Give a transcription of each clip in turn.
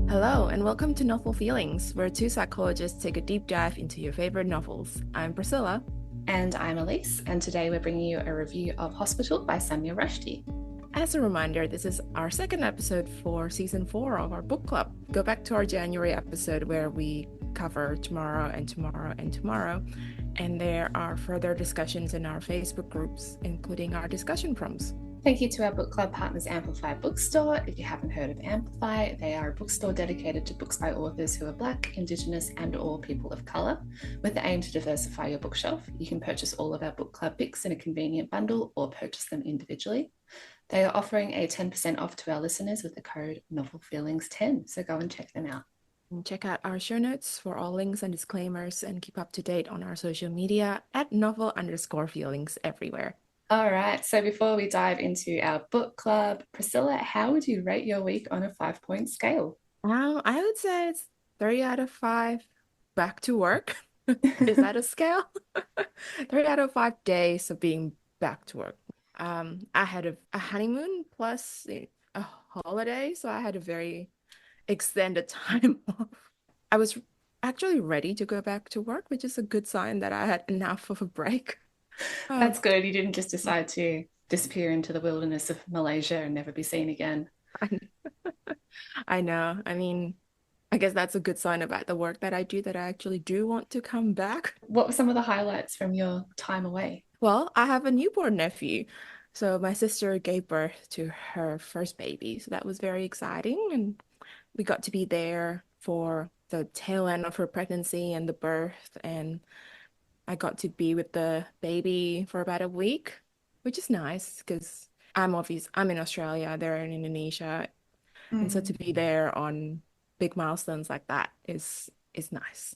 Hello, and welcome to Novel Feelings, where two psychologists take a deep dive into your favorite novels. I'm Priscilla. And I'm Elise, and today we're bringing you a review of Hospital by Sanya Rushdi. As a reminder, this is our second episode for season 4 of our book club. Go back to our January episode where we cover Tomorrow and Tomorrow and Tomorrow, and there are further discussions in our Facebook groups, including our discussion prompts. Thank you to our book club partners, Amplify Bookstore. If you haven't heard of Amplify, they are a bookstore dedicated to books by authors who are Black, Indigenous, and/or people of colour. With the aim to diversify your bookshelf, you can purchase all of our book club books in a convenient bundle or purchase them individually. They are offering a 10% off to our listeners with the code NOVELFEELINGS10, so go and check them out. And check out our show notes for all links and disclaimers, and keep up to date on our social media at novel_feelings everywhere. All right, so before we dive into our book club, Priscilla, how would you rate your week on a 5-point scale? I would say it's 3 out of 5 back to work. Is that a scale? 3 out of 5 days of being back to work. I had a honeymoon plus a holiday, so I had a very extended time off. I was actually ready to go back to work, which is a good sign that I had enough of a break. That's good. You didn't just decide to disappear into the wilderness of Malaysia and never be seen again. I know. I mean, I guess that's a good sign about the work that I do, that I actually do want to come back. What were some of the highlights from your time away? Well, I have a newborn nephew. So my sister gave birth to her first baby. So that was very exciting. And we got to be there for the tail end of her pregnancy and the birth. And I got to be with the baby for about a week, which is nice because I'm in Australia, they're in Indonesia. And so to be there on big milestones like that is nice.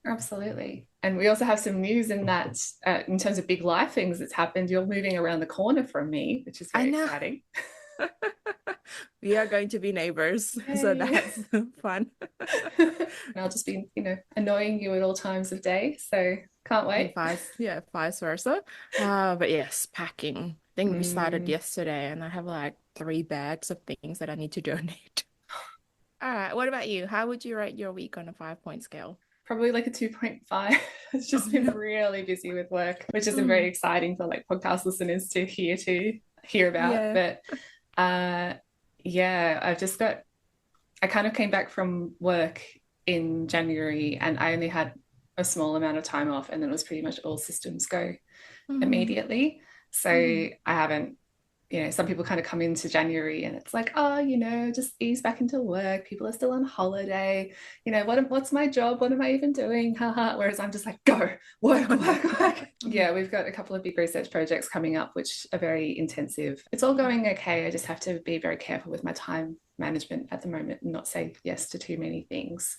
Absolutely. And we also have some news in that, in terms of big life things that's happened. You're moving around the corner from me, which is I very know. exciting. We are going to be neighbors, so Yay. that's fun. And I'll just be, annoying you at all times of day. So can't And wait. vice versa. But yes, packing. I think we started Mm, yesterday, and I have like 3 bags of things that I need to donate. All right, what about you? How would you rate your week on a 5-point scale? Probably like a 2.5. It's Oh just been no. really busy with work, which isn't very Mm, exciting for like podcast listeners to hear about. yeah. But uh yeah, I kind of came back from work in January and I only had a small amount of time off and then it was pretty much all systems go Mm, immediately. So mm, I haven't, some people kind of come into January and it's like, oh, just ease back into work. People are still on holiday. What's my job? What am I even doing? Haha. Whereas I'm just like, go, work, oh no. work, work. Yeah, we've got a couple of big research projects coming up, which are very intensive. It's all going okay. I just have to be very careful with my time management at the moment and not say yes to too many things.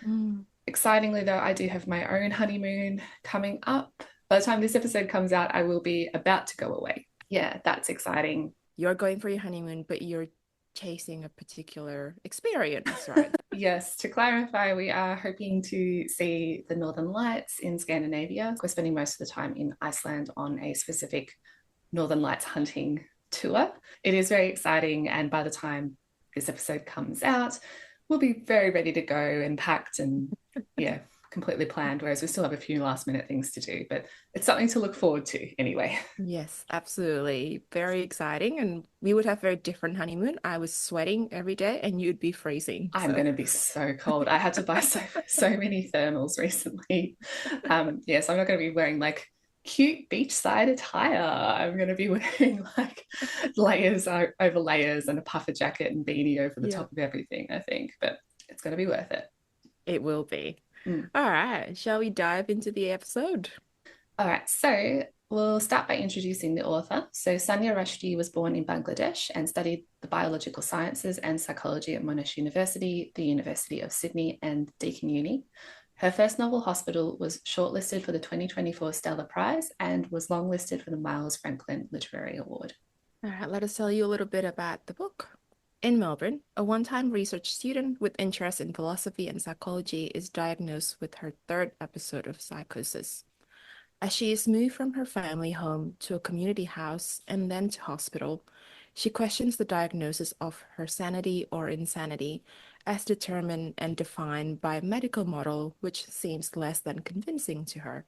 Mm. Excitingly, though, I do have my own honeymoon coming up. By the time this episode comes out, I will be about to go away. Yeah, that's exciting. You're going for your honeymoon, but you're chasing a particular experience, right? Yes, to clarify, we are hoping to see the Northern Lights in Scandinavia. We're spending most of the time in Iceland on a specific Northern Lights hunting tour. It is very exciting, and by the time this episode comes out, we'll be very ready to go and packed and, yeah, completely planned, whereas we still have a few last minute things to do, but it's something to look forward to anyway. Yes, absolutely. Very exciting. And we would have very different honeymoon. I was sweating every day and you'd be freezing. I'm So going to be so cold. I had to buy so many thermals recently. Yes, I'm not going to be wearing like cute beachside attire. I'm going to be wearing like layers over layers and a puffer jacket and beanie over the yeah, top of everything, I think, but it's going to be worth it. it will be. Mm. All right. Shall we dive into the episode? All right, so we'll start by introducing the author. So Sanya Rushdi was born in Bangladesh and studied the biological sciences and psychology at Monash University, the University of Sydney, and Deakin Uni. Her first novel, Hospital, was shortlisted for the 2024 Stella Prize and was longlisted for the Miles Franklin Literary Award. All right. Let us tell you a little bit about the book. In Melbourne, a one-time research student with interest in philosophy and psychology is diagnosed with her third episode of psychosis. As she is moved from her family home to a community house and then to hospital, She questions the diagnosis of her sanity or insanity as determined and defined by a medical model which seems less than convincing to her.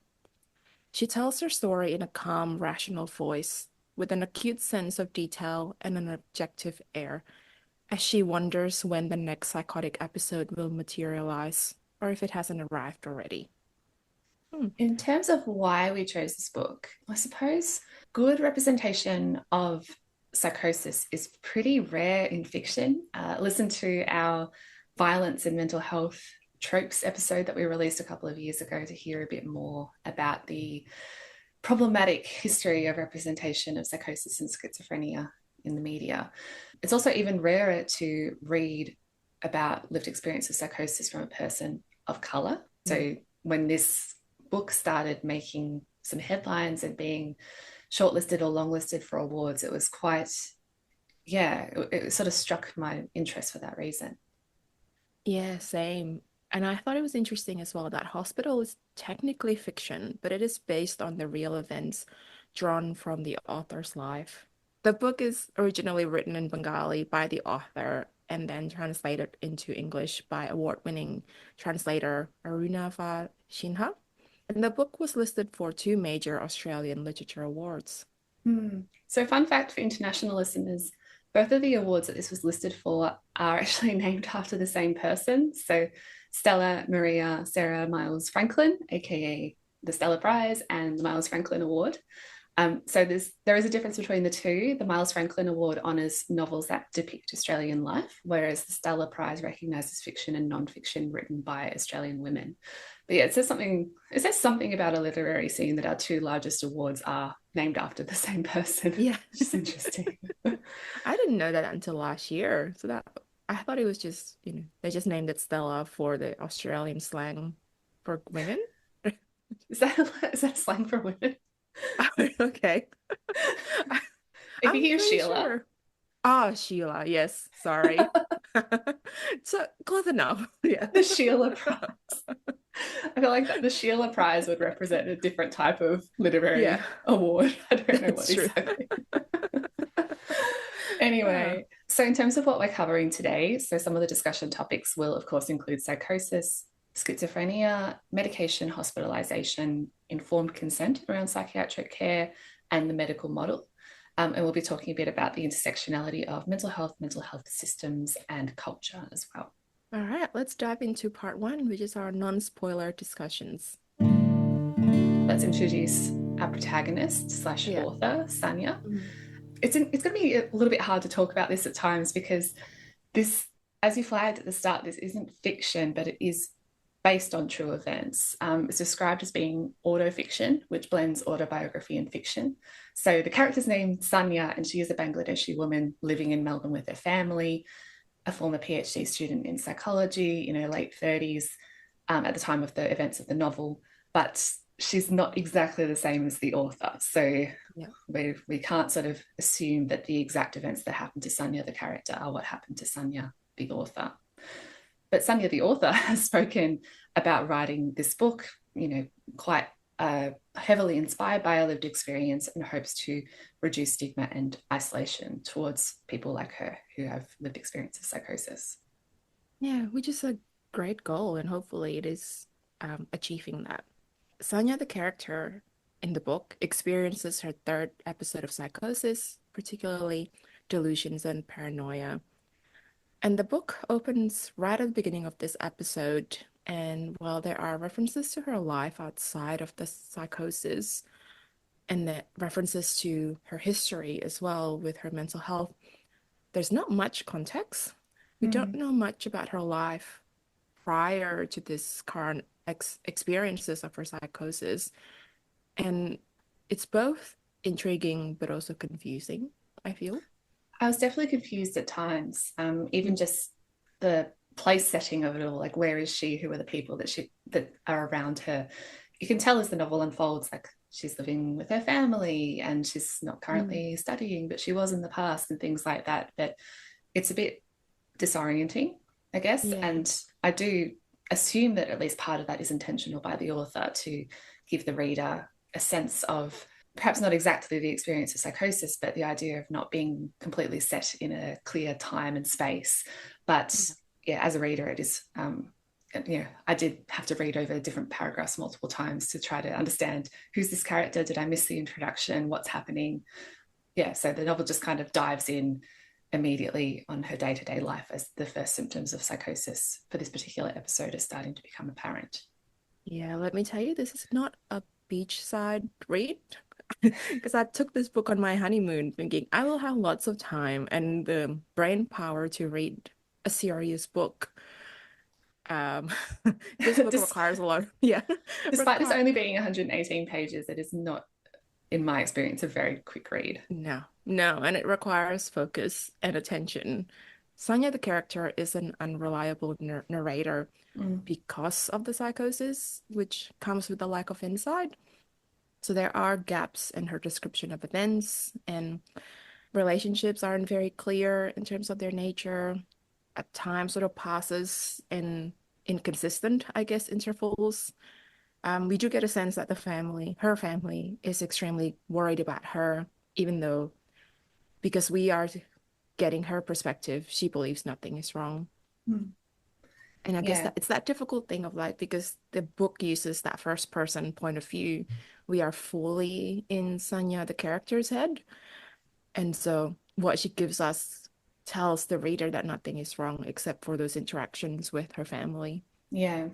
She tells her story in a calm, rational voice, with an acute sense of detail and an objective air, as she wonders when the next psychotic episode will materialize, or if it hasn't arrived already. Hmm. In terms of why we chose this book, I suppose good representation of psychosis is pretty rare in fiction. Listen to our violence and mental health tropes episode that we released a couple of years ago to hear a bit more about the problematic history of representation of psychosis and schizophrenia in the media. It's also even rarer to read about lived experience of psychosis from a person of color. Mm. So when this book started making some headlines and being shortlisted or longlisted for awards, it was quite, yeah, it sort of struck my interest for that reason. Yeah, same. And I thought it was interesting as well that Hospital is technically fiction, but it is based on the real events drawn from the author's life. The book is originally written in Bengali by the author and then translated into English by award-winning translator Arunava Shinha. And the book was listed for two major Australian literature awards. So, fun fact for international listeners, both of the awards that this was listed for are actually named after the same person. So, Stella Maria Sarah Miles Franklin, aka the Stella Prize and the Miles Franklin Award. So there is a difference between the two. The Miles Franklin Award honours novels that depict Australian life, whereas the Stella Prize recognises fiction and non-fiction written by Australian women. But yeah, it says something about a literary scene that our two largest awards are named after the same person, Yeah. which is interesting. I didn't know that until last year. So that I thought it was just, they just named it Stella for the Australian slang for women. Is that slang for women? Okay. If you I'm hear pretty Sheila, sure. Ah, Sheila. Yes, sorry. So close enough. Yeah. the Sheila Prize. I feel like that the Sheila Prize would represent a different type of Yeah, literary award. I don't know that's what true. exactly. Ah, Anyway, so in terms of what we're covering today, so some of the discussion topics will, of course, include psychosis, schizophrenia, medication, hospitalisation, informed consent around psychiatric care, and the medical model. And we'll be talking a bit about the intersectionality of mental health systems, and culture as well. all right, let's dive into part one, which is our non-spoiler discussions. Let's introduce our protagonist slash Yeah. author, Sanya. Mhm. It's going to be a little bit hard to talk about this at times because this, as you flagged at the start, this isn't fiction, but it is based on true events. It's described as being autofiction, which blends autobiography and fiction. So the character's named Sanya, and she is a Bangladeshi woman living in Melbourne with her family, a former PhD student in psychology in her late 30s at the time of the events of the novel. But she's not exactly the same as the author. So Yeah. we can't sort of assume that the exact events that happened to Sanya, the character, are what happened to Sanya, the author. But Sanya, the author, has spoken about writing this book, quite heavily inspired by a lived experience and hopes to reduce stigma and isolation towards people like her who have lived experience of psychosis. Yeah, which is a great goal, and hopefully it is achieving that. Sanya, the character in the book, experiences her third episode of psychosis, particularly delusions and paranoia. And the book opens right at the beginning of this episode. And while there are references to her life outside of the psychosis and the references to her history as well with her mental health, there's not much context. We don't Mm. know much about her life prior to this current experiences of her psychosis. And it's both intriguing but also confusing, I feel. I was definitely confused at times, even Mm. just the place setting of it all. Like, where is she? Who are the people that are around her? You can tell as the novel unfolds, like she's living with her family and she's not Mm. currently studying, but she was in the past and things like that. But it's a bit disorienting, I guess. Yeah. And I do assume that at least part of that is intentional by the author to give the reader a sense of perhaps not exactly the experience of psychosis, but the idea of not being completely set in a clear time and space. But Yeah. yeah, as a reader, it is, I did have to read over different paragraphs multiple times to try to understand who's this character? Did I miss the introduction? What's happening? Yeah, so the novel just kind of dives in immediately on her day-to-day life as the first symptoms of psychosis for this particular episode are starting to become apparent. Yeah, let me tell you, this is not a beachside read because I took this book on my honeymoon thinking I will have lots of time and the brain power to read a serious book. Um, this book requires a lot. Yeah, Despite this require only being 118 pages, it is not, in my experience, a very quick read. no, no, and it requires focus and attention. Sanya, the character, is an unreliable narrator Mm. because of the psychosis, which comes with a lack of insight. So there are gaps in her description of events, and relationships aren't very clear in terms of their nature. At times, sort of passes in inconsistent, I guess, intervals. We do get a sense that her family, is extremely worried about her, even though because we are getting her perspective, she believes nothing is wrong. Mm. And I guess Yeah, that it's that difficult thing of like, because the book uses that first person point of view, we are fully in Sanya, the character's head. And so what she gives us tells the reader that nothing is wrong except for those interactions with her family. yeah.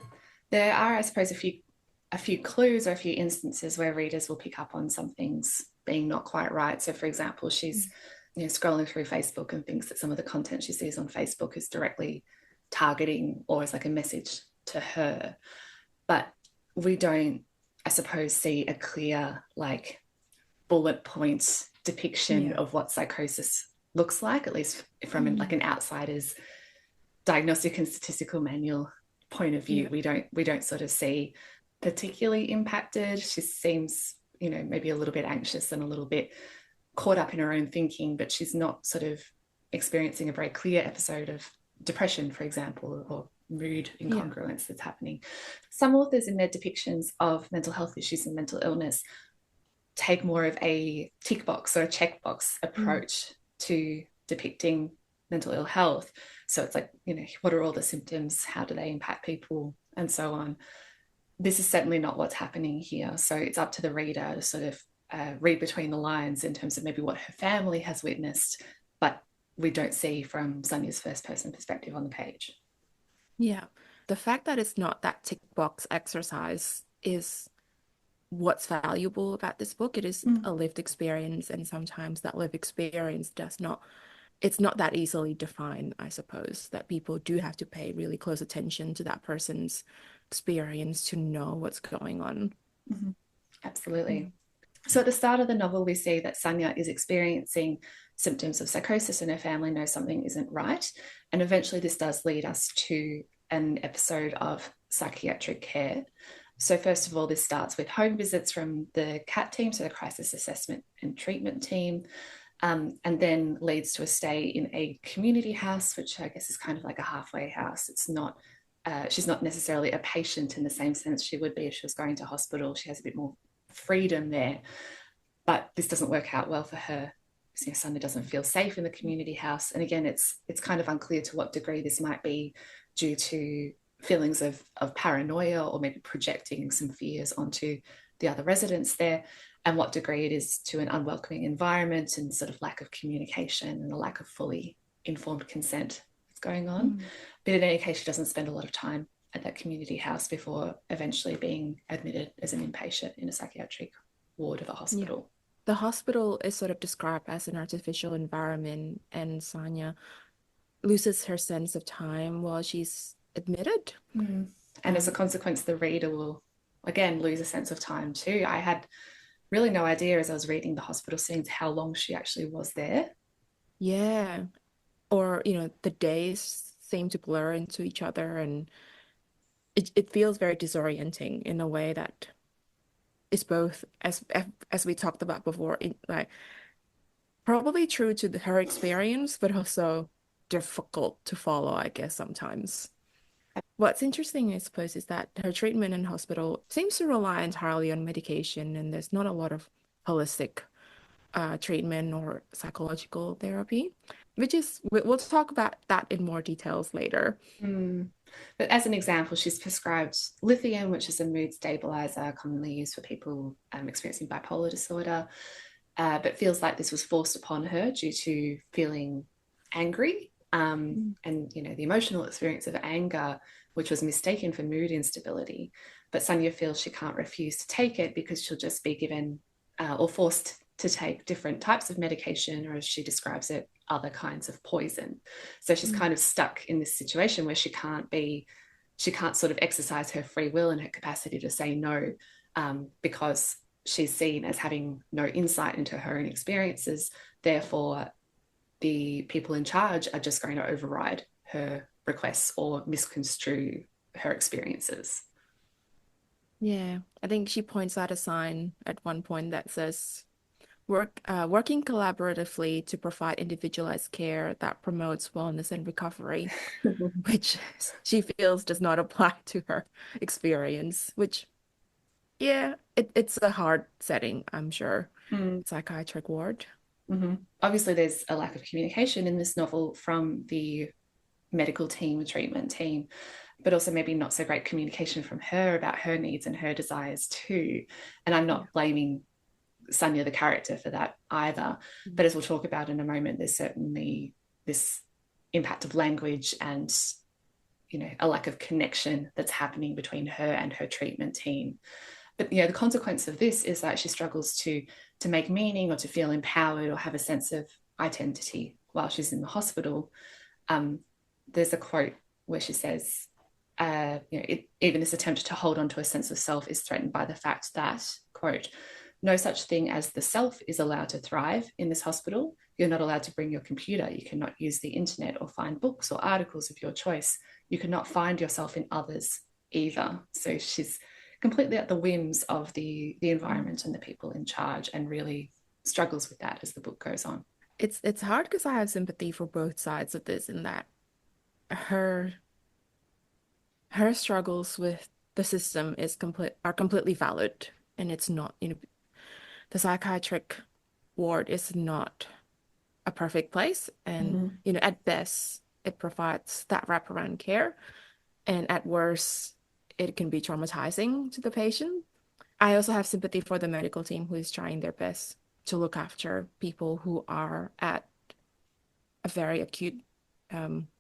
There are, I suppose, a few clues or a few instances where readers will pick up on some things being not quite right. So, for example, she's scrolling through Facebook and thinks that some of the content she sees on Facebook is directly targeting or is like a message to her. But we don't, I suppose, see a clear like bullet point depiction Yeah. of what psychosis looks like, at least from like Mm. an outsider's diagnostic and statistical manual point of view. Yeah. We don't sort of see particularly impacted. She seems, maybe a little bit anxious and a little bit caught up in her own thinking, but she's not sort of experiencing a very clear episode of depression, for example, or mood Yeah. incongruence that's happening. Some authors in their depictions of mental health issues and mental illness take more of a tick box or a checkbox Mm. approach to depicting mental ill health. So it's like, what are all the symptoms? How do they impact people? And so on. This is certainly not what's happening here. So it's up to the reader to sort of read between the lines in terms of maybe what her family has witnessed, but we don't see from Sanya's first person perspective on the page. Yeah. The fact that it's not that tick box exercise is what's valuable about this book. It is Mm. a lived experience, and sometimes that lived experience it's not that easily defined, I suppose, that people do have to pay really close attention to that person's experience to know what's going on. Mm-hmm. Mm. Absolutely. So at the start of the novel, we see that Sanya is experiencing symptoms of psychosis and her family knows something isn't right. And eventually, this does lead us to an episode of psychiatric care. So, first of all, this starts with home visits from the CAT team, so the Crisis Assessment and Treatment Team, and then leads to a stay in a community house, which I guess is kind of like a halfway house. It's not. She's not necessarily a patient in the same sense she would be if she was going to hospital. She has a bit more freedom there, but this doesn't work out well for her. Sanya doesn't feel safe in the community house, and again, it's kind of unclear to what degree this might be due to feelings of paranoia or maybe projecting some fears onto the other residents there, and what degree it is to an unwelcoming environment and sort of lack of communication and a lack of fully informed consent that's going on. Mm. But in any case, she doesn't spend a lot of time at that community house before eventually being admitted as an inpatient in a psychiatric ward of a Yeah. hospital. The hospital is sort of described as an artificial environment, and Sanya loses her sense of time while she's admitted. Mm. And as a Um, consequence, the reader will again lose a sense of time too. I had really no idea as I was reading the hospital scenes how long she actually was there. yeah. Or, the days seem to blur into each other, and it feels very disorienting in a way that is both, as we talked about before, like probably true to her experience, but also difficult to follow, I guess, sometimes. What's interesting, I suppose, is that her treatment in hospital seems to rely entirely on medication, and there's not a lot of holistic treatment or psychological therapy, which is, we'll talk about that in more details later. Mm. But as an example, she's prescribed lithium, which is a mood stabilizer commonly used for people experiencing bipolar disorder, but feels like this was forced upon her due to feeling angry. And the emotional experience of anger, which was mistaken for mood instability. But Sanya feels she can't refuse to take it because she'll just be given or forced to take different types of medication, or as she describes it, other kinds of poison. So she's kind of stuck in this situation where she can't sort of exercise her free will and her capacity to say no, because she's seen as having no insight into her own experiences. Therefore, the people in charge are just going to override her requests or misconstrue her experiences. Yeah, I think she points out a sign at one point that says, working collaboratively to provide individualized care that promotes wellness and recovery, which she feels does not apply to her experience, which, yeah, it's a hard setting, I'm sure. Mm. Psychiatric ward. Mm-hmm. Obviously, there's a lack of communication in this novel from the medical team, the treatment team, but also maybe not so great communication from her about her needs and her desires too. And I'm Yeah. not blaming Sanya, the character, for that either. But as we'll talk about in a moment, there's certainly this impact of language and a lack of connection that's happening between her and her treatment team. But the consequence of this is that she struggles to make meaning or to feel empowered or have a sense of identity while she's in the hospital. Um, there's a quote where she says, even this attempt to hold on to a sense of self is threatened by the fact that, quote, no such thing as the self is allowed to thrive in this hospital. You're not allowed to bring your computer. You cannot use the internet or find books or articles of your choice. You cannot find yourself in others either. So she's completely at the whims of the environment and the people in charge, and really struggles with that as the book goes on. It's hard because I have sympathy for both sides of this in that her her struggles with the system are completely valid, and it's not, the psychiatric ward is not a perfect place, and Mm-hmm. at best it provides that wraparound care, and at worst it can be traumatizing to the patient. I also have sympathy for the medical team who is trying their best to look after people who are at a very acute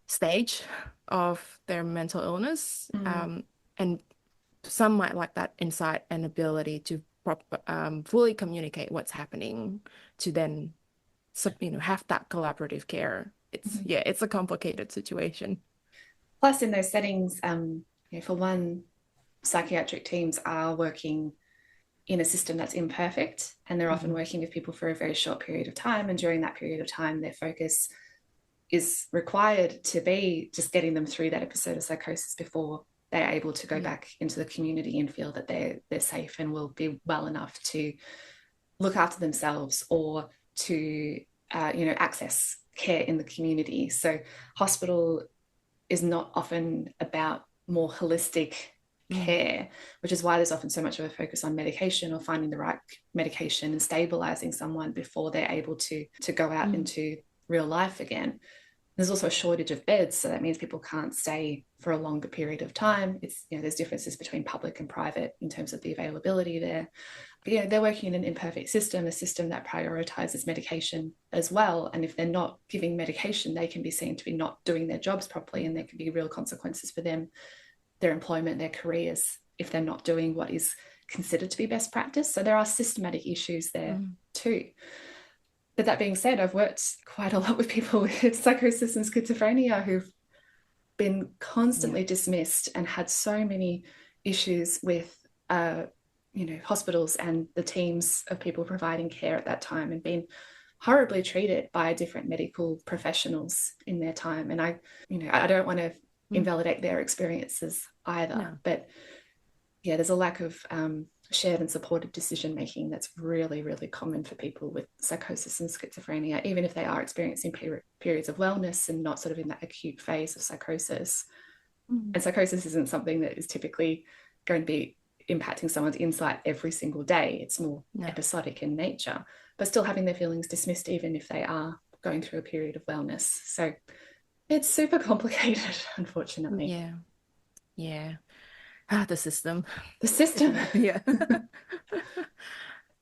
stage of their mental illness. Mm-hmm. And some might lack that insight and ability to fully communicate what's happening to then, have that collaborative care. Yeah, it's a complicated situation. Plus, in those settings, for one, psychiatric teams are working in a system that's imperfect, and they're often Mhm. working with people for a very short period of time. And during that period of time, their focus is required to be just getting them through that episode of psychosis before they're able to go Yeah. back into the community and feel that they're safe and will be well enough to look after themselves or to access care in the community. So hospital is not often about more holistic Mm. care, which is why there's often so much of a focus on medication or finding the right medication and stabilizing someone before they're able to go out Mm. into real life again. There's also a shortage of beds, so that means people can't stay for a longer period of time. It's there's differences between public and private in terms of the availability there. But they're working in an imperfect system, a system that prioritizes medication as well. And if they're not giving medication, they can be seen to be not doing their jobs properly, and there can be real consequences for them, their employment, their careers, if they're not doing what is considered to be best practice. So there are systematic issues there Mm. too. But that being said, I've worked quite a lot with people with psychosis and schizophrenia who've been Yeah. constantly dismissed and had so many issues with hospitals and the teams of people providing care at that time, and been horribly treated by different medical professionals in their time. And I don't want to Mm. invalidate their experiences either, No. but yeah, there's a lack of shared and supported decision making that's really, really common for people with psychosis and schizophrenia, even if they are experiencing periods of wellness and not sort of in that acute phase of psychosis. Mm. And psychosis isn't something that is typically going to be impacting someone's insight every single day. It's more No. episodic in nature, but still having their feelings dismissed even if they are going through a period of wellness. So it's super complicated, unfortunately. Yeah. Yeah. Ah, the system. The system. Yeah.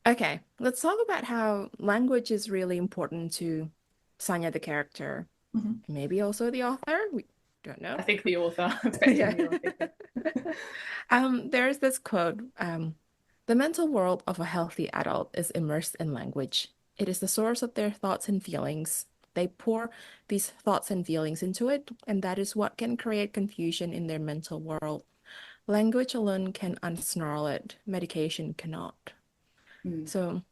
Okay, let's talk about how language is really important to Sanya, the character, Mhm. and maybe also the author. We don't I know. think the author, Yeah. especially the author. There's this quote, the mental world of a healthy adult is immersed in language. It is the source of their thoughts and feelings. They pour these thoughts and feelings into it, and that is what can create confusion in their mental world. Language alone can unsnarl it, medication cannot. Mm, So,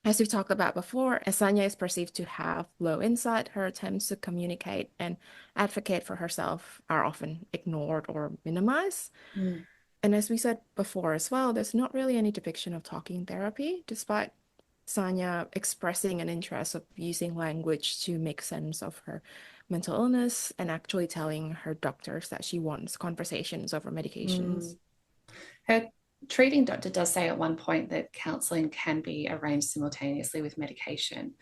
as we've talked about before, Asanya is perceived to have low insight. Her attempts to communicate and advocate for herself are often ignored or minimized. mm, And as we said before as well, there's not really any depiction of talking therapy, despite Sanya expressing an interest of using language to make sense of her mental illness and actually telling her doctors that she wants conversations over medications. mm. Her treating doctor does say at one point that counselling can be arranged simultaneously with medication,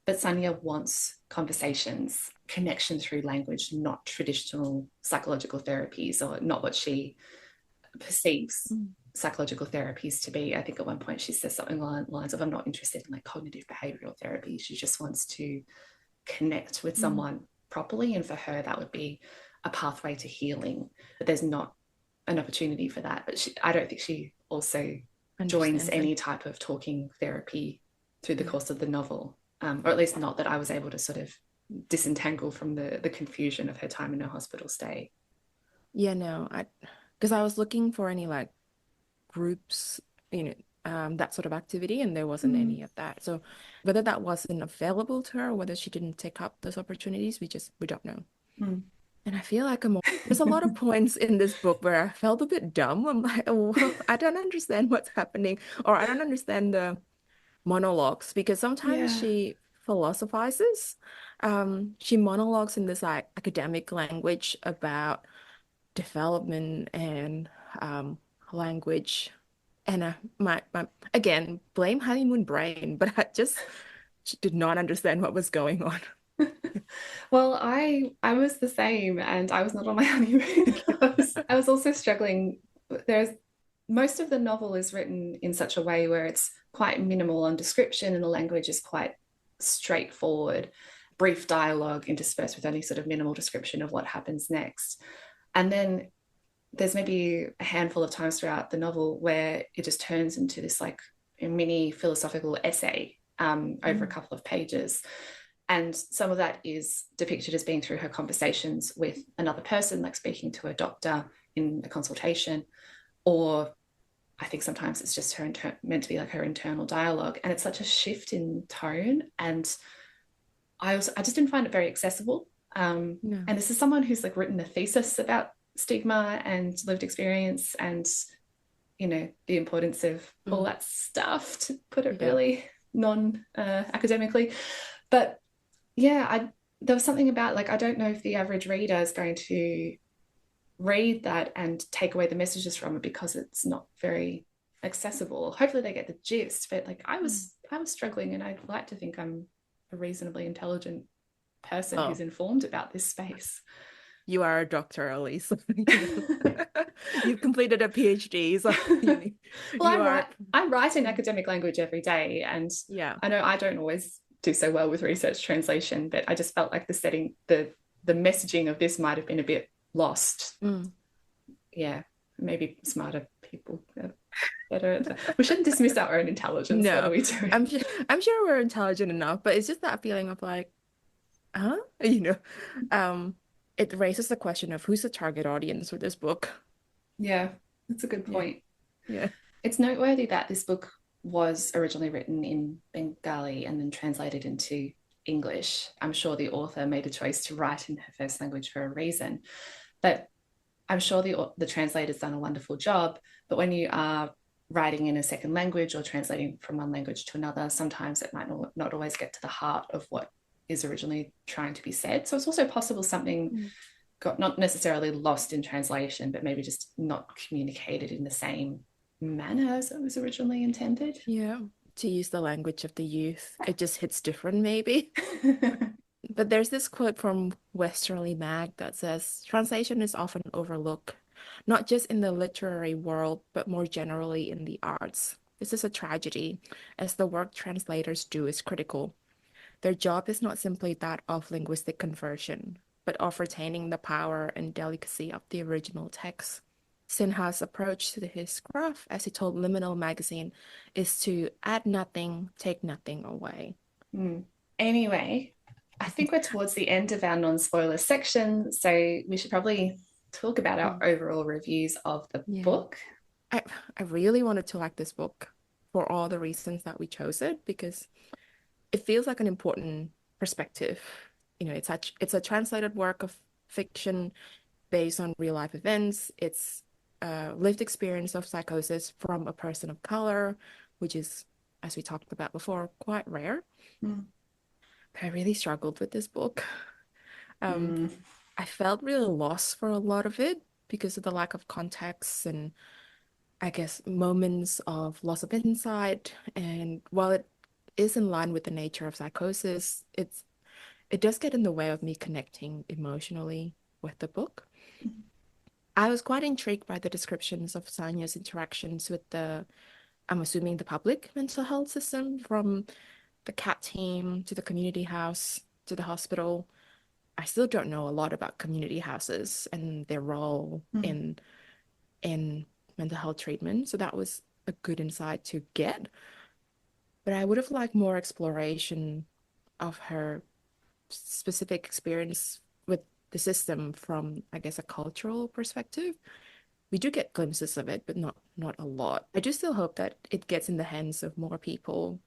but Sanya wants conversations, connection through language, not traditional psychological therapies or not what she perceives Mm. psychological therapies to be. I think at one point she says something along the lines of, I'm not interested in like cognitive behavioral therapy. She just wants to connect with Mm. someone properly. And for her, that would be a pathway to healing. But there's not an opportunity for that. But I don't think she also joins Understands it. any type of talking therapy through the Yeah. course of the novel, or at least not that I was able to sort of disentangle from the confusion of her time in her hospital stay. Yeah, no, because I was looking for any like groups, you know, that sort of activity, and there wasn't Mm, any of that. So whether that wasn't available to her, or whether she didn't take up those opportunities, we don't know. mm. And I feel like there's a lot of points in this book where I felt a bit dumb. I'm like, oh, I don't understand what's happening, or I don't understand the monologues because sometimes Yeah. she philosophizes. She monologues in this like academic language about development and language. And my again, blame honeymoon brain, but I just did not understand what was going on. Well, I was the same, and I was not on my honeymoon. I was also struggling. There's most of the novel is written in such a way where it's quite minimal on description, and the language is quite straightforward, brief dialogue interspersed with only sort of minimal description of what happens next. And then there's maybe a handful of times throughout the novel where it just turns into this like a mini philosophical essay over a Mm. couple of pages. And some of that is depicted as being through her conversations with another person, like speaking to a doctor in a consultation, or I think sometimes it's just her meant to be like her internal dialogue. And it's such a shift in tone. And I just didn't find it very accessible. No. And this is someone who's like written a thesis about stigma and lived experience and, you know, the importance of all Mm. that stuff, to put it Yeah. really non academically. But yeah, there was something about like I don't know if the average reader is going to read that and take away the messages from it because it's not very accessible. Hopefully they get the gist, but like Mm. I was struggling, and I'd like to think I'm a reasonably intelligent person Oh, who's informed about this space. you are a doctor, Elise. You know, you've completed a PhD, so you, Well, you are. I write in academic language every day, and Yeah. I know I don't always do so well with research translation, but I just felt like the setting, the messaging of this might have been a bit lost. Mm. Yeah, maybe smarter people are better at that. We shouldn't dismiss our own intelligence. What are No, we doing? I'm sure we're intelligent enough, but it's just that feeling of like, huh? You know, um, it raises the question of who's the target audience for this book. Yeah, that's a good Yeah. point. Yeah. It's noteworthy that this book was originally written in Bengali and then translated into English. I'm sure the author made a choice to write in her first language for a reason, but I'm sure the translator's done a wonderful job. But when you are writing in a second language or translating from one language to another, sometimes it might not always get to the heart of what is originally trying to be said. So it's also possible something Mm. got not necessarily lost in translation, but maybe just not communicated in the same manner as it was originally intended. Yeah. To use the language of the youth, it just hits different, maybe. But there's this quote from Westerly Mag that says, translation is often overlooked, not just in the literary world, but more generally in the arts. This is a tragedy, as the work translators do is critical. Their job is not simply that of linguistic conversion, but of retaining the power and delicacy of the original text. Sinha's approach to his craft, as he told Liminal magazine, is to add nothing, take nothing away. Mm. Anyway, I think we're towards the end of our non-spoiler section, so we should probably talk about our Mm. overall reviews of the Yeah. book. I I really wanted to like this book for all the reasons that we chose it because it feels like an important perspective. You know, it's a translated work of fiction based on real life events. It's a lived experience of psychosis from a person of color, which is, as we talked about before, quite rare. Mm. But I really struggled with this book. Um, Mm. I felt really lost for a lot of it because of the lack of context and I guess moments of loss of insight. And while it is in line with the nature of psychosis, it does get in the way of me connecting emotionally with the book. I was quite intrigued by the descriptions of Sanya's interactions with I'm assuming the public mental health system, from the cat team to the community house to the hospital. I still don't know a lot about community houses and their role Mm. in mental health treatment, so that was a good insight to get. But I would have liked more exploration of her specific experience with the system from, I guess, a cultural perspective. We do get glimpses of it, but not a lot. I do still hope that it gets in the hands of more people,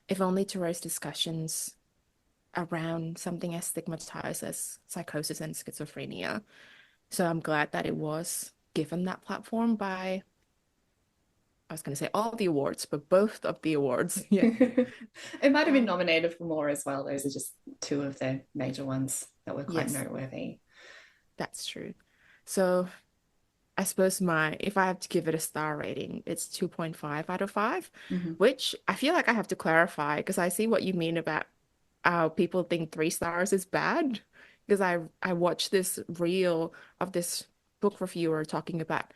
if only to raise discussions around something as stigmatized as psychosis and schizophrenia. So I'm glad that it was given that platform by, I was going to say all the awards, but both of the awards. Yeah. It might have been Um, nominated for more as well. Those are just two of the major ones that were quite yes, noteworthy. that's true. So I suppose if I have to give it a star rating, it's 2.5 out of 5, Mm-hmm. which I feel like I have to clarify because I see what you mean about how people think 3 stars is bad. Because I watched this reel of this book reviewer talking about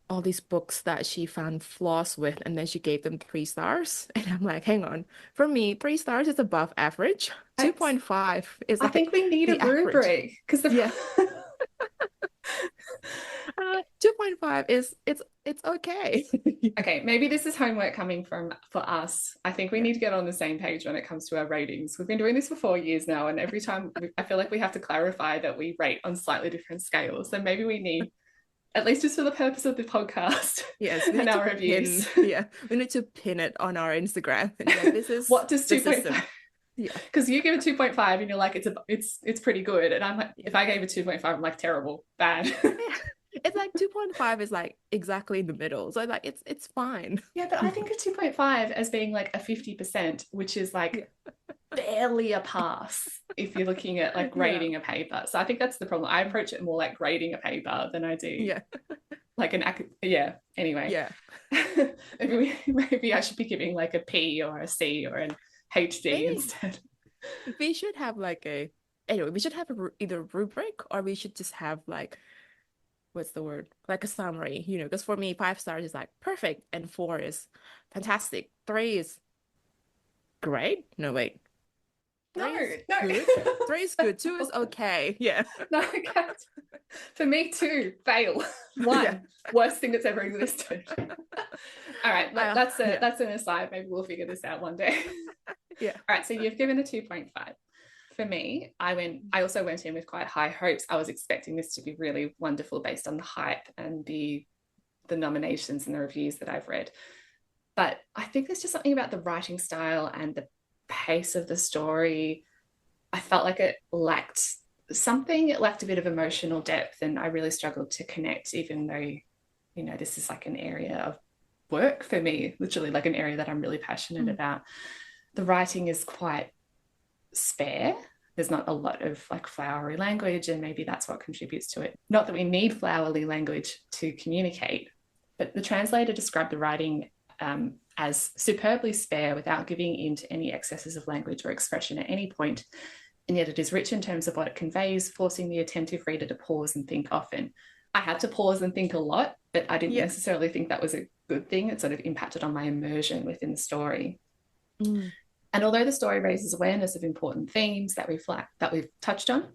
all these books that she found flaws with, and then she gave them 3 stars. And I'm like, hang on. For me, 3 stars is above average. I, 2.5 is I like think we need a the average. rubric because the Yeah. 2.5 is it's okay. okay, maybe this is homework coming from for us. I think we Yeah. need to get on the same page when it comes to our ratings. We've been doing this for 4 years now, and every time I feel like we have to clarify that we rate on slightly different scales. So maybe we need, at least just for the purpose of the podcast Yes, we and need to our reviews, we need to pin it on our Instagram and be like, this is what does the 2.5? system. Yeah. Because you give it 2.5 and you're like, it's pretty good. And I'm like, Yeah. if I gave it 2.5, I'm like, terrible, bad. Yeah. It's like 2.5 is like exactly in the middle. So like it's fine. Yeah, but I think of 2.5 as being like a 50%, which is like Yeah. barely a pass if you're looking at like Yeah. grading a paper. So I think that's the problem. I approach it more like grading a paper than I do Yeah. like yeah. Anyway, Yeah. maybe I should be giving like a P or a C or an HD Maybe instead. we should have like a anyway, we should have either rubric or we should just have like what's the word? Like a summary, because for me, 5 stars is like perfect and 4 is fantastic. 3 is great. No, wait. No, 3 is no. good. 3 is good. 2 is okay. Yeah. No, for me too, fail. Yeah. One, worst thing that's ever existed. All right, Yeah. that's an aside. Maybe we'll figure this out one day. Yeah. All right, so you've given a 2.5. For me, I also went in with quite high hopes. I was expecting this to be really wonderful based on the hype and the nominations and the reviews that I've read. But I think there's just something about the writing style and the pace of the story. I felt like it lacked something. It lacked a bit of emotional depth, and I really struggled to connect, even though, this is like an area of work for me, literally like an area that I'm really passionate Mm. about. The writing is quite spare. There's not a lot of like flowery language, and maybe that's what contributes to it. Not that we need flowery language to communicate, But the translator described the writing as superbly spare without giving in to any excesses of language or expression at any point, and yet it is rich in terms of what it conveys, forcing the attentive reader to pause and think often. I had to pause and think a lot, but I didn't Yeah. necessarily think that was a good thing. It sort of impacted on my immersion within the story. Mm. And although the story raises awareness of important themes that we've touched on,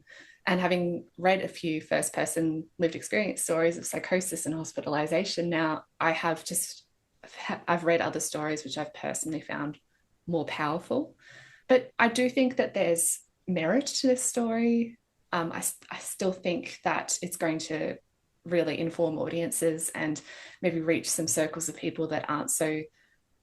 and having read a few first-person lived experience stories of psychosis and hospitalisation, now I've read other stories which I've personally found more powerful. But I do think that there's merit to this story. I still think that it's going to really inform audiences and maybe reach some circles of people that aren't so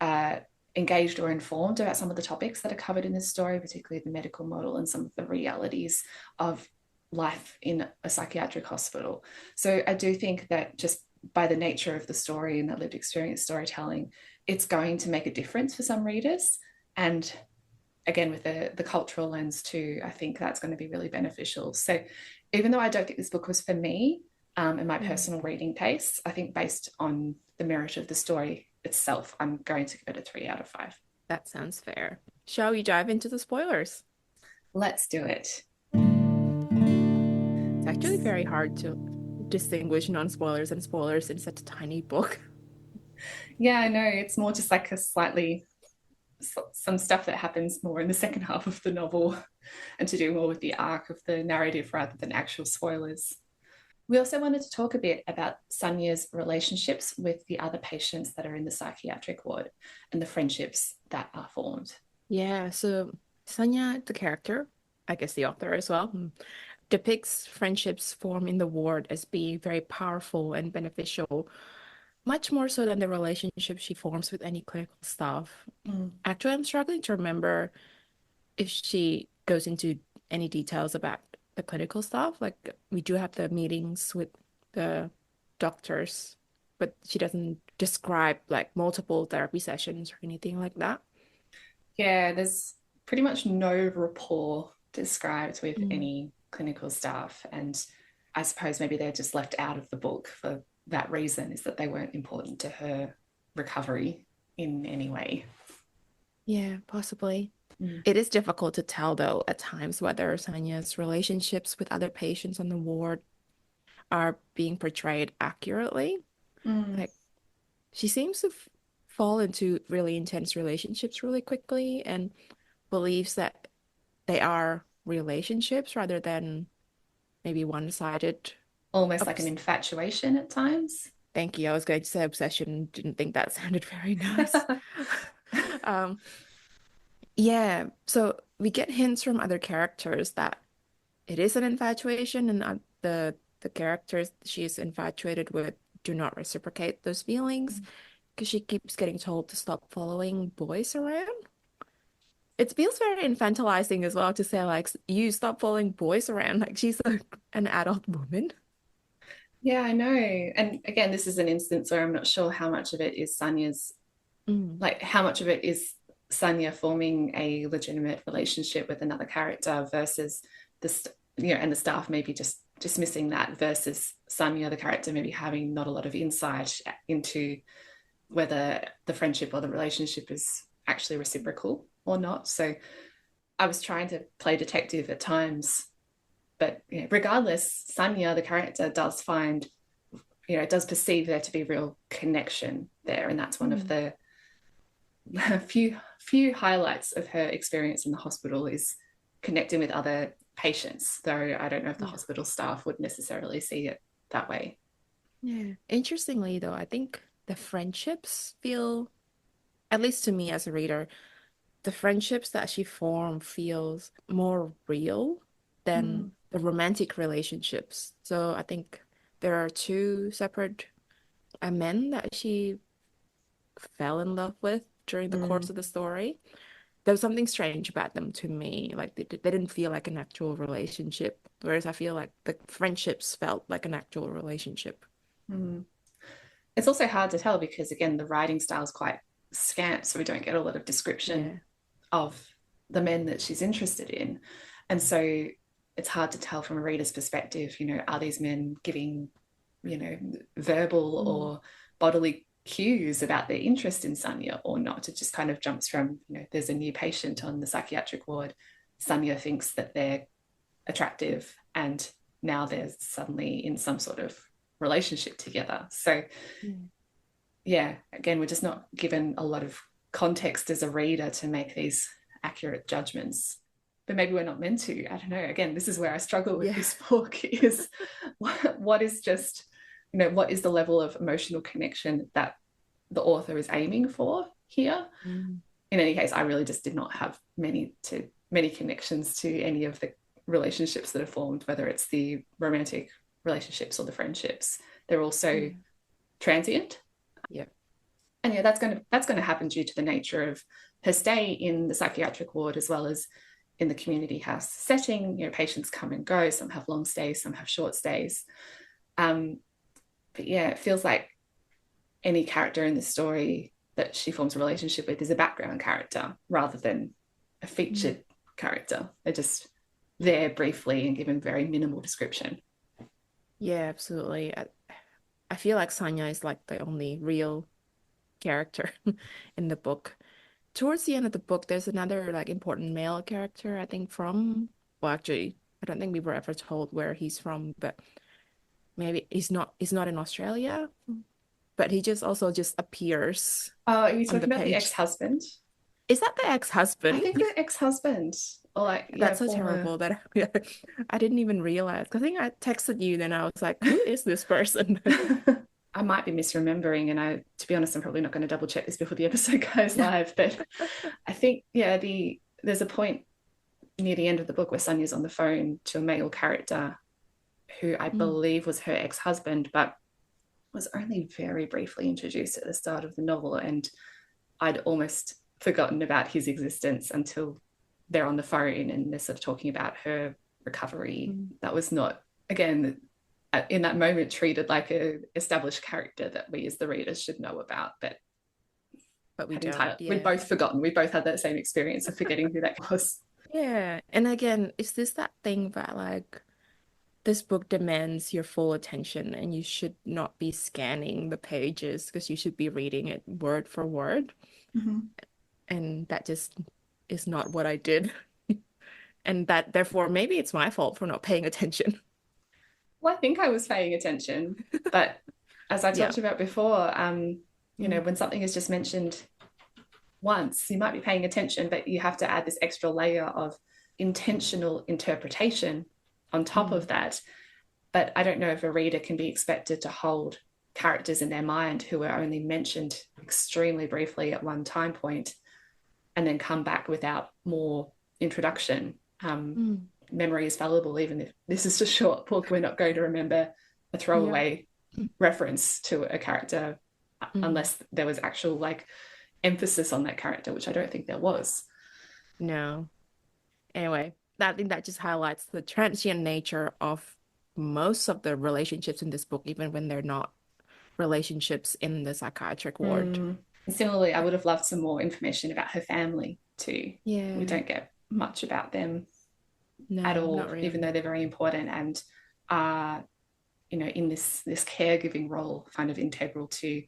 uh, engaged or informed about some of the topics that are covered in this story, particularly the medical model and some of the realities of life in a psychiatric hospital. So I do think that just by the nature of the story and that lived experience storytelling, it's going to make a difference for some readers. And again, with the cultural lens too, I think that's going to be really beneficial. So even though I don't think this book was for me and my Mm. personal reading pace, I think based on the merit of the story itself, I'm going to give it a 3 out of 5. That sounds fair. Shall we dive into the spoilers? Let's do it. It's actually very hard to distinguish non-spoilers and spoilers in such a tiny book. Yeah, I know. It's more just like a slightly some stuff that happens more in the second half of the novel and to do more with the arc of the narrative rather than actual spoilers. We also wanted to talk a bit about Sanya's relationships with the other patients that are in the psychiatric ward and the friendships that are formed. Yeah, so Sanya, the character, I guess the author as well, depicts friendships formed in the ward as being very powerful and beneficial, much more so than the relationship she forms with any clinical staff. Mm. Actually, I'm struggling to remember if she goes into any details about the clinical stuff. Like we do have the meetings with the doctors, but she doesn't describe like multiple therapy sessions or anything like that. Yeah, there's pretty much no rapport described with Mm. any clinical staff. And I suppose maybe they're just left out of the book for that reason, is that they weren't important to her recovery in any way. Yeah, possibly. Mm. It is difficult to tell, though, at times whether Sanya's relationships with other patients on the ward are being portrayed accurately. Mm. Like, she seems to fall into really intense relationships really quickly and believes that they are relationships rather than maybe one-sided. Almost like an Obs infatuation at times. Thank you. I was going to say obsession. Didn't think that sounded very nice. Um, yeah, so we get hints from other characters that it is an infatuation, and the characters she's infatuated with do not reciprocate those feelings because she keeps getting told to stop following boys around. It feels very infantilizing as well to say like you stop following boys around like she's an adult woman. Yeah, I know. And again, this is an instance where I'm not sure how much of it is Sanya's, Mm, like, how much of it is Sanya forming a legitimate relationship with another character versus and the staff maybe just dismissing that versus Sanya, the character, maybe having not a lot of insight into whether the friendship or the relationship is actually reciprocal or not. So I was trying to play detective at times, but regardless, Sanya, the character, does find, does perceive there to be real connection there, and that's one of mm, the few highlights of her experience in the hospital is connecting with other patients. Though I don't know if the yeah. hospital staff would necessarily see it that way. Yeah. Interestingly though, I think the friendships feel, at least to me as a reader, the friendships that she formed feels more real than Mm. the romantic relationships. So I think there are two separate men that she fell in love with during the course Mm. of the story. There was something strange about them to me. Like they didn't feel like an actual relationship, whereas I feel like the friendships felt like an actual relationship. Mm. It's also hard to tell because, again, the writing style is quite scant, so we don't get a lot of description Yeah. of the men that she's interested in. And so it's hard to tell from a reader's perspective, are these men giving, verbal Mm. or bodily cues about their interest in Sanya or not. It just kind of jumps from, there's a new patient on the psychiatric ward. Sanya thinks that they're attractive, and now they're suddenly in some sort of relationship together. So, yeah, again, we're just not given a lot of context as a reader to make these accurate judgments. But maybe we're not meant to. I don't know. Again, this is where I struggle with this book is what is just, what is the level of emotional connection that the author is aiming for here? In any case, I really just did not have many connections to any of the relationships that are formed, whether it's the romantic relationships or the friendships. They're also transient. Yeah. And yeah, that's going to happen due to the nature of her stay in the psychiatric ward as well as in the community house setting. Patients come and go. Some have long stays, some have short stays. But yeah, it feels like any character in the story that she forms a relationship with is a background character rather than a featured character. They're just there briefly and given very minimal description. Yeah, absolutely. I feel like Sanya is like the only real character in the book. Towards the end of the book, there's another like important male character, I think well, actually, I don't think we were ever told where he's from, but maybe he's not in Australia, but he just also just appears Oh, are you on talking the about the page. ex-husband? Is that the I ex-husband? think the ex-husband, or like, yeah, That's so former. terrible that I didn't even realize. I think I texted you, then I was like, who is this person? I might be misremembering, and to be honest, I'm probably not going to double check this before the episode goes live. But I think, yeah, there's a point near the end of the book where Sonya's on the phone to a male character who I believe was her ex-husband, but was only very briefly introduced at the start of the novel, and I'd almost forgotten about his existence until they're on the phone and they're sort of talking about her recovery. That was not, again, in that moment treated like a established character that we as the readers should know about, but we don't. we'd Yeah. both forgotten. We both had that same experience of forgetting who that was. Yeah. And again, is this that thing that like this book demands your full attention and you should not be scanning the pages because you should be reading it word for word. And that just is not what I did. And that therefore maybe it's my fault for not paying attention. Well, I think I was paying attention, but as I Yeah. talked about before, when something is just mentioned once, you might be paying attention, but you have to add this extra layer of intentional interpretation on top of that. But I don't know if a reader can be expected to hold characters in their mind who are only mentioned extremely briefly at one time point and then come back without more introduction. Memory is fallible. Even if this is a short book, we're not going to remember a throwaway reference to a character unless there was actual like emphasis on that character, which I don't think there was. No. Anyway, I think that just highlights the transient nature of most of the relationships in this book, even when they're not relationships in the psychiatric ward. Similarly, I would have loved some more information about her family too. We Yeah. don't get much about them at No, all, not even really. though they're very important and are, in this caregiving role, kind of integral to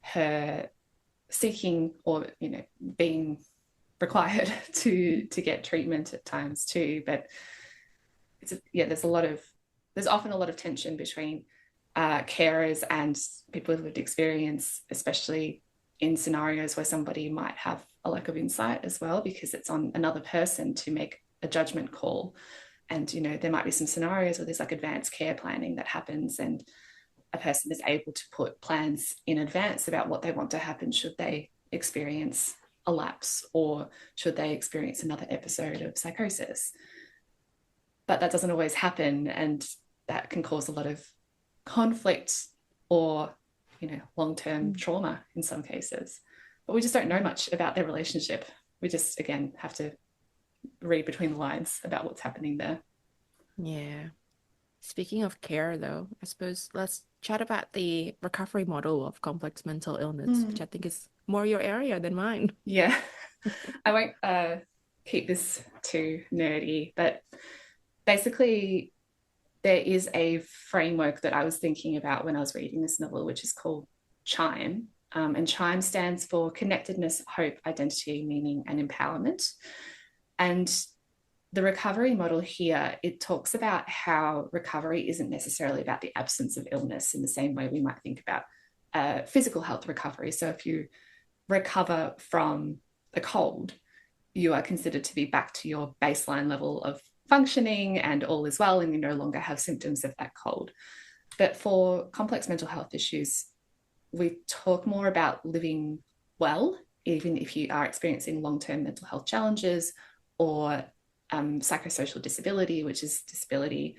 her seeking or being required to get treatment at times too. But there's often a lot of tension between carers and people with lived experience, especially in scenarios where somebody might have a lack of insight as well, because it's on another person to make a judgment call. And there might be some scenarios where there's like advanced care planning that happens, and a person is able to put plans in advance about what they want to happen should they experience a lapse or should they experience another episode of psychosis. But that doesn't always happen, and that can cause a lot of conflict or long-term trauma in some cases. But we just don't know much about their relationship. We just, again, have to read between the lines about what's happening there. Yeah. Speaking of care, though, I suppose let's chat about the recovery model of complex mental illness, which I think is more your area than mine. Yeah. I won't keep this too nerdy, but basically there is a framework that I was thinking about when I was reading this novel, which is called CHIME. And CHIME stands for Connectedness, Hope, Identity, Meaning, and Empowerment. And the recovery model here, it talks about how recovery isn't necessarily about the absence of illness in the same way we might think about physical health recovery. So if you recover from a cold, you are considered to be back to your baseline level of functioning and all is well, and you no longer have symptoms of that cold. But for complex mental health issues, we talk more about living well, even if you are experiencing long-term mental health challenges or psychosocial disability, which is disability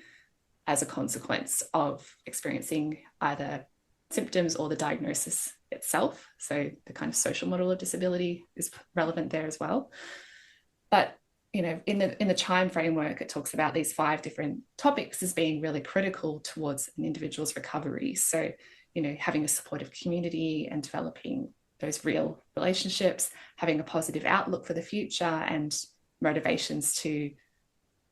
as a consequence of experiencing either symptoms or the diagnosis itself. So the kind of social model of disability is relevant there as well. But you know, in the CHIME framework, it talks about these 5 different topics as being really critical towards an individual's recovery. So, you know, having a supportive community and developing those real relationships, having a positive outlook for the future and motivations to,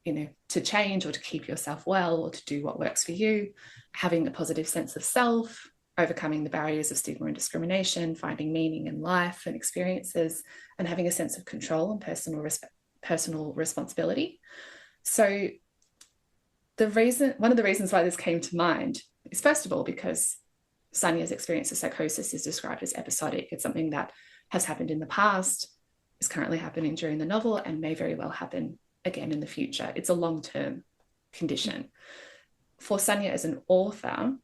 you know, to change or to keep yourself well or to do what works for you, having a positive sense of self, overcoming the barriers of stigma and discrimination, finding meaning in life and experiences, and having a sense of control and personal responsibility. So one of the reasons why this came to mind is, first of all, because Sanya's experience of psychosis is described as episodic. It's something that has happened in the past, is currently happening during the novel, and may very well happen again in the future. It's a long-term condition. For Sanya as an author,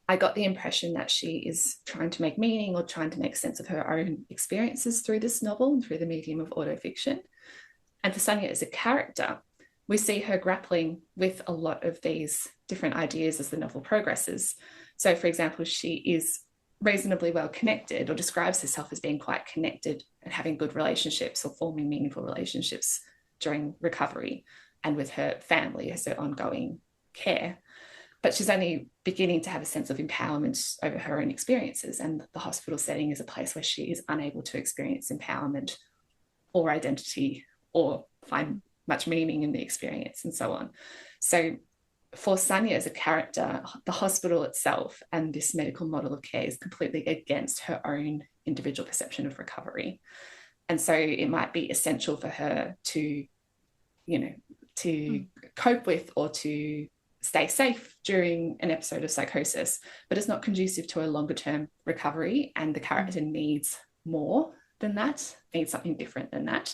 I got the impression that she is trying to make meaning or trying to make sense of her own experiences through this novel and through the medium of autofiction. And for Sanya as a character, we see her grappling with a lot of these different ideas as the novel progresses. So, for example, she is reasonably well connected, or describes herself as being quite connected and having good relationships or forming meaningful relationships during recovery and with her family as her ongoing care. But she's only beginning to have a sense of empowerment over her own experiences. And the hospital setting is a place where she is unable to experience empowerment or identity or find much meaning in the experience and so on. So for Sanya as a character, the hospital itself and this medical model of care is completely against her own individual perception of recovery. And so it might be essential for her to, you know, to cope with or to stay safe during an episode of psychosis, but it's not conducive to a longer term recovery. And the character needs more than that, needs something different than that.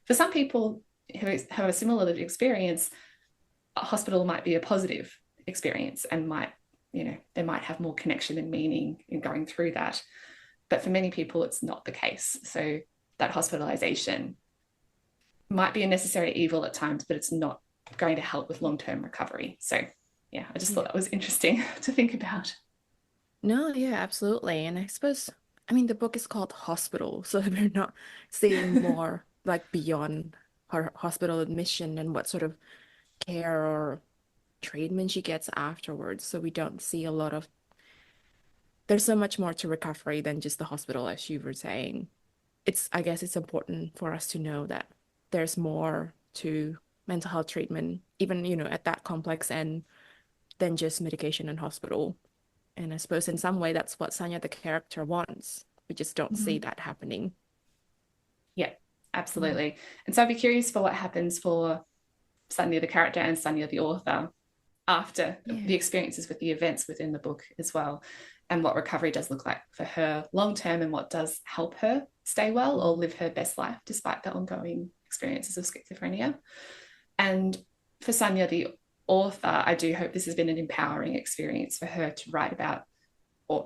For some people who have a similar lived experience, a hospital might be a positive experience and might, you know, they might have more connection and meaning in going through that. But for many people, it's not the case. So that hospitalisation might be a necessary evil at times, but it's not going to help with long-term recovery. So yeah, I just thought that was interesting to think about. No, yeah, absolutely. And I suppose, I mean, the book is called Hospital, so we're not seeing more like beyond her hospital admission and what sort of care or treatment she gets afterwards. So we don't see a lot of, there's so much more to recovery than just the hospital, as you were saying. I guess it's important for us to know that there's more to mental health treatment, even, you know, at that complex end than just medication and hospital. And I suppose in some way that's what Sanya the character wants. We just don't see that happening. Yeah, absolutely. And so I'd be curious for what happens for Sanya the character and Sanya the author after the experiences with the events within the book as well, and what recovery does look like for her long term and what does help her stay well or live her best life despite the ongoing experiences of schizophrenia. And for Sanya the author, I do hope this has been an empowering experience for her to write about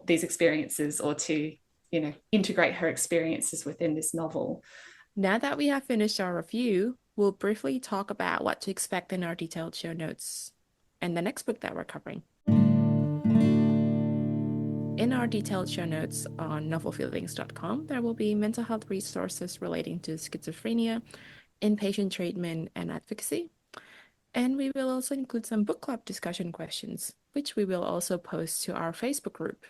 these experiences or to, you know, integrate her experiences within this novel. Now that we have finished our review, we'll briefly talk about what to expect in our detailed show notes and the next book that we're covering. In our detailed show notes on novelfeelings.com, there will be mental health resources relating to schizophrenia, inpatient treatment, and advocacy. And we will also include some book club discussion questions, which we will also post to our Facebook group.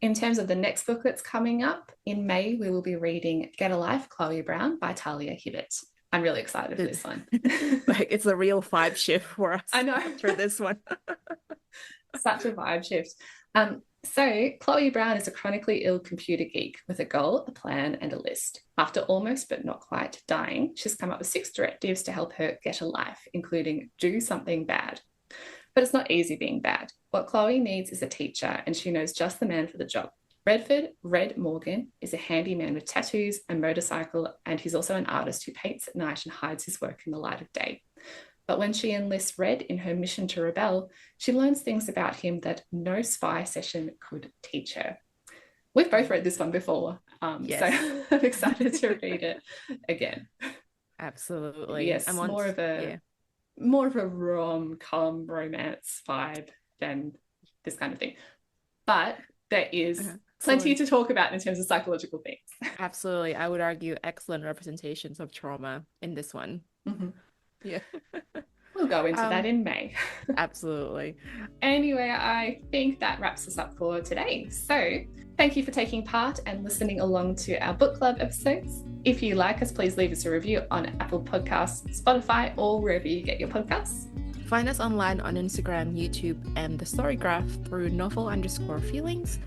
In terms of the next book that's coming up, in May, we will be reading Get a Life, Chloe Brown by Talia Hibbert. I'm really excited for this one. Like, it's a real vibe shift for us. I know. For this one. Such a vibe shift. So, Chloe Brown is a chronically ill computer geek with a goal, a plan, and a list. After almost but not quite dying, she's come up with 6 directives to help her get a life, including do something bad. But it's not easy being bad. What Chloe needs is a teacher, and she knows just the man for the job. Red Morgan is a handyman with tattoos, a motorcycle, and he's also an artist who paints at night and hides his work in the light of day. But when she enlists Red in her mission to rebel, she learns things about him that no spy session could teach her. We've both read this one before, Yes. so I'm excited to read it again. Absolutely. Yes, more of a rom-com romance vibe than this kind of thing. But there is plenty to talk about in terms of psychological things. Absolutely. I would argue excellent representations of trauma in this one. Mm-hmm. Yeah. We'll go into that in May. Absolutely. Anyway, I think that wraps us up for today. So thank you for taking part and listening along to our book club episodes. If you like us, please leave us a review on Apple Podcasts, Spotify, or wherever you get your podcasts. Find us online on Instagram, YouTube, and the Storygraph through novel_feelings,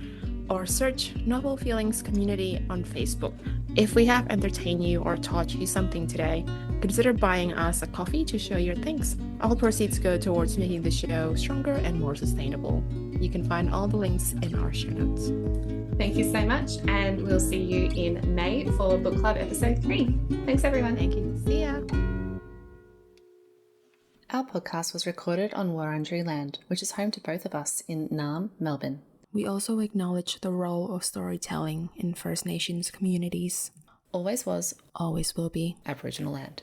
or search Novel Feelings Community on Facebook. If we have entertained you or taught you something today, consider buying us a coffee to show your thanks. All proceeds go towards making the show stronger and more sustainable. You can find all the links in our show notes. Thank you so much, and we'll see you in May for Book Club Episode 3. Thanks, everyone. Thank you. See ya. Our podcast was recorded on Wurundjeri Land, which is home to both of us in Naarm, Melbourne. We also acknowledge the role of storytelling in First Nations communities. Always was, always will be Aboriginal Land.